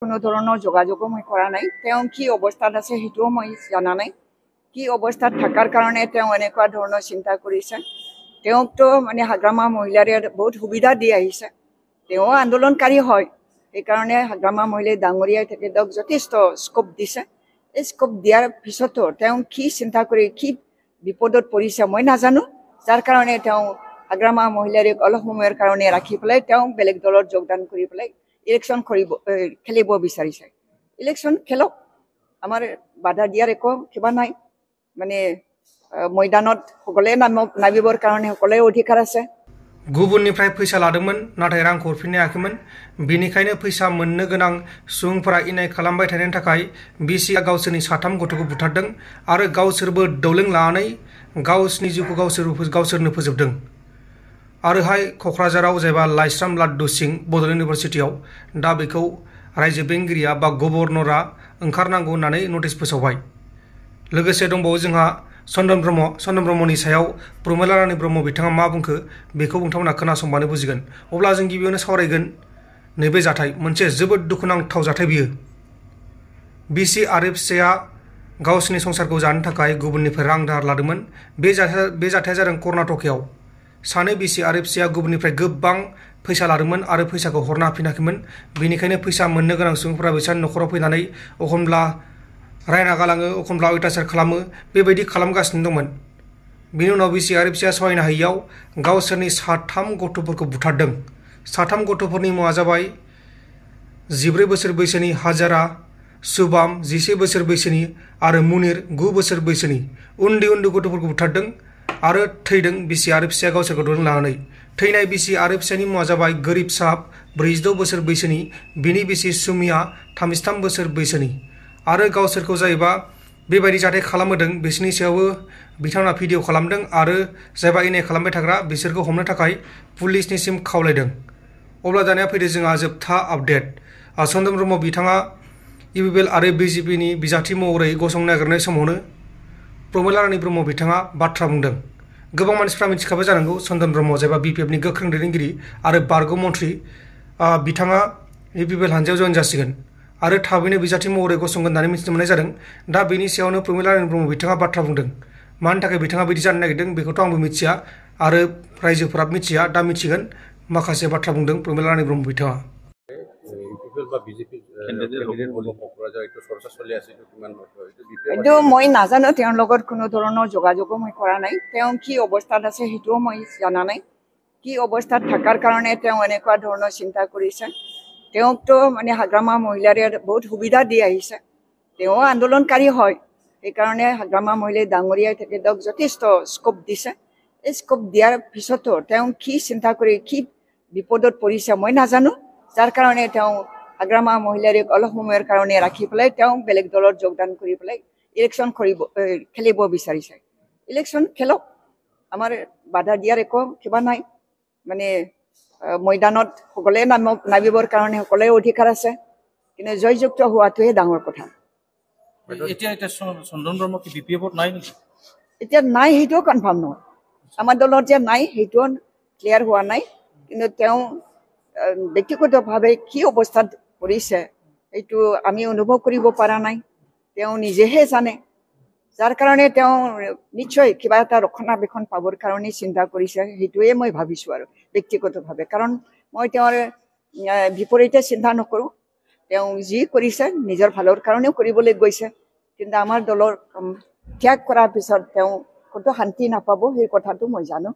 কোনো ধৰণৰ যোগাযোগো মই কৰা নাই। তেওঁ কি অৱস্থাত আছে সেইটোও মই জানা নাই। কি অৱস্থাত থকাৰ কাৰণে তেওঁ এনেকুৱা ধৰণৰ চিন্তা কৰিছে। তেওঁকতো মানে হাগ্ৰামা মহিলাৰে বহুত সুবিধা দি আহিছে। তেওঁ আন্দোলনকাৰী হয়, সেইকাৰণে হাগ্ৰামা মহিলাই ডাঙৰীয়াই থাকে তেওঁক যথেষ্ট স্কোপ দিছে। এই স্কোপ দিয়াৰ পিছতো তেওঁ কি চিন্তা কৰি কি বিপদত পৰিছে মই নাজানো। যাৰ কাৰণে তেওঁ হাগ্ৰামা মহিলাৰে অলপ সময়ৰ কাৰণে ৰাখি পেলাই তেওঁ বেলেগ দলত যোগদান কৰি পেলাই ইলেকশ্যন খেলিব বিচাৰিছে। ইলেকশ্যন খেলক, আমাৰ বাধা দিয়াৰ একো কিবা নাই। মানে ময়দানত সকলোৱে নামিবৰ কাৰণে সকলোৱে অধিকাৰ আছে। गुबुननिफ्राय फैसा लादोंमोन नाथाय रांखौ हरफिननो हायाखैमोन। बेनिखायनो फैसा मोननो गोनां सुबुंफोरा इनाय खालामबाय थानायनि थाखाय बिसिआ गावसोरनि साथाम गथ'खौ बुथारदों आरो गावसोरबो दौलें लानानै गावसोरनि जिउखौ गावसोरनो फोजोबदों। आरोहाय क'क्राझाराव जायबा लाइस्राम लाड्डु सिं बड'लेण्ड इउनिभारसिटियाव दा बेखौ रायजो बेंगिरिया बा गभर्नरा ओंखारनांगौ होननानै नटिस फोसावबाय। लोगोसे दंबावो जोंहा चन्दन ब्रह्मनि सायाव प्रमिला रानी ब्रह्म बिथाङा मा बुंखो बेखौ नोंथांमोना खोनासंबानो बुजिगोन। अब्ला जों गिबियावनो सावरायगोन नैबे जाथाय, मोनसे जोबोद दुखुनांथाव जाथाय बियो। बिसि आरो फिसाया गावसोरनि संसारखौ जानो थाखाय गुबुननिफ्राय रां दाहार लादोंमोन। बे जाथाया जादों कर्नाटकआव। सानै बिसि आरो फिसाया गुबुननिफ्राय गोबां फैसा लादोंमोन आरो फैसाखौ हरनो हाफिनाखैमोन। बेनिखायनो फैसा मोननो गोनां सुबुंफोरा बिसोरनि न'खराव फैनानै एखनब्ला रायना गालाङो, एखनब्ला अयथासार खालामो, बेबायदि खालामगासिनो दंमोन। बिनि उनाव बिसि आरो फिसाया सहायनो हायैयाव गावसोरनि साथाम गथ'फोरखौ बुथारदों। साथाम गथ'फोरनि मुङा जाबाय 14 बोसोर बैसोनि हाजारा, सुबाम 11 बोसोर बैसोनि आरो मुनिर 9 बोसोर बैसोनि उन्दै गथ'फोरखौ बुथारदों आरो थैदों बिसि आरो फिसाया गावसोरखौ दौलें लानानै। थैनाय बिसि आरो फिसानि मुङा जाबाय गोरिब साहाब 46 बोसोर बैसोनि, बिनि बिसि सुमिया 33 बोसोर बैसोनि। आरो गावसोरखौ जायोबा बेबायदि जाथाय खालामहोदों बिसोरनि सायावबो बिथांमोना भिडिअ खालामदों आरो जायबा इनाय खालामबाय थाग्रा बिसोरखौ हमनो थाखाय पुलिसनिसिम खावलायदों। अब्ला दानिया फैदो जोंहा जोबथा आपडेट। चन्दन ब्रह्म बिथाङा इउपिपिएल आरो बिजेपिनि बिजाथि महरै गसंनो नागिरनाय समावनो प्रमिला रानी ब्रह्म बिथाङा बाथ्रा बुंदों। गोबां मानसिफ्रा मिथिखाबाय जानांगौ चन्दन ब्रह्म जायबा बिपिएफनि गोख्रों दैदेनगिरि आरो बारग' मन्थ्रि, बिथाङा इउपिपिएल हानजायाव जयेन जासिगोन आरो थाबैनो बिजाथि महरै गसंगोन होननानै मिथिनो मोननाय जादों। दा बेनि सायावनो प्रमिला रानी ब्रह्म बिथाङा बाथ्रा बुंदों। मानि थाखाय बिथाङा बिदि जानो नागिरदों बेखौथ' आंबो मिथिया आरो रायजोफोरा मिथिया, दा मिथिगोन। माखासे बाथ्रा बुंदों प्रमिला रानी ब्रह्म बिथाङा। এইটো মই নাজানো, তেওঁৰ লগত কোনো ধৰণৰ যোগাযোগো মই কৰা নাই। তেওঁ কি অৱস্থাত আছে সেইটোও মই জানা নাই। কি অৱস্থাত থকাৰ কাৰণে তেওঁ এনেকুৱা ধৰণৰ চিন্তা কৰিছে। তেওঁকতো মানে হাগ্ৰামা মহিলাৰে বহুত সুবিধা দি আহিছে। তেওঁ আন্দোলনকাৰী হয়, সেইকাৰণে হাগ্ৰামা মহিলাই ডাঙৰীয়াই থাকে তেওঁক যথেষ্ট স্কোপ দিছে। এই স্কোপ দিয়াৰ পিছতো তেওঁ কি চিন্তা কৰি কি বিপদত পৰিছে মই নাজানো। যাৰ কাৰণে তেওঁ হাগ্ৰামা মহিলাৰে অলপ সময়ৰ কাৰণে ৰাখি পেলাই তেওঁ বেলেগ দলত যোগদান কৰি পেলাই ইলেকশ্যন খেলিব বিচাৰিছে। ইলেকশ্যন খেলক, আমাৰ বাধা দিয়াৰ একো কিবা নাই। মানে ময়দানত সকলোৱে নামিবৰ কাৰণে সকলোৱে অধিকাৰ আছে, কিন্তু জয়যুক্ত হোৱাটোহে ডাঙৰ কথা। এতিয়া নাই সেইটোও কনফাৰ্ম নহয়। আমাৰ দলত যে নাই সেইটোও ক্লিয়াৰ হোৱা নাই, কিন্তু তেওঁ ব্যক্তিগতভাৱে কি অৱস্থাত পৰিছে এইটো আমি অনুভৱ কৰিব পৰা নাই, তেওঁ নিজেহে জানে। যাৰ কাৰণে তেওঁ নিশ্চয় কিবা এটা ৰক্ষণাবেক্ষণ পাবৰ কাৰণে চিন্তা কৰিছে, সেইটোৱে মই ভাবিছোঁ আৰু ব্যক্তিগতভাৱে। কাৰণ মই তেওঁৰ বিপৰীতে চিন্তা নকৰোঁ। তেওঁ যি কৰিছে নিজৰ ভালৰ কাৰণেও কৰিবলৈ গৈছে, কিন্তু আমাৰ দলৰ ত্যাগ কৰাৰ পিছত তেওঁ ক'তো শান্তি নাপাব সেই কথাটো মই জানো।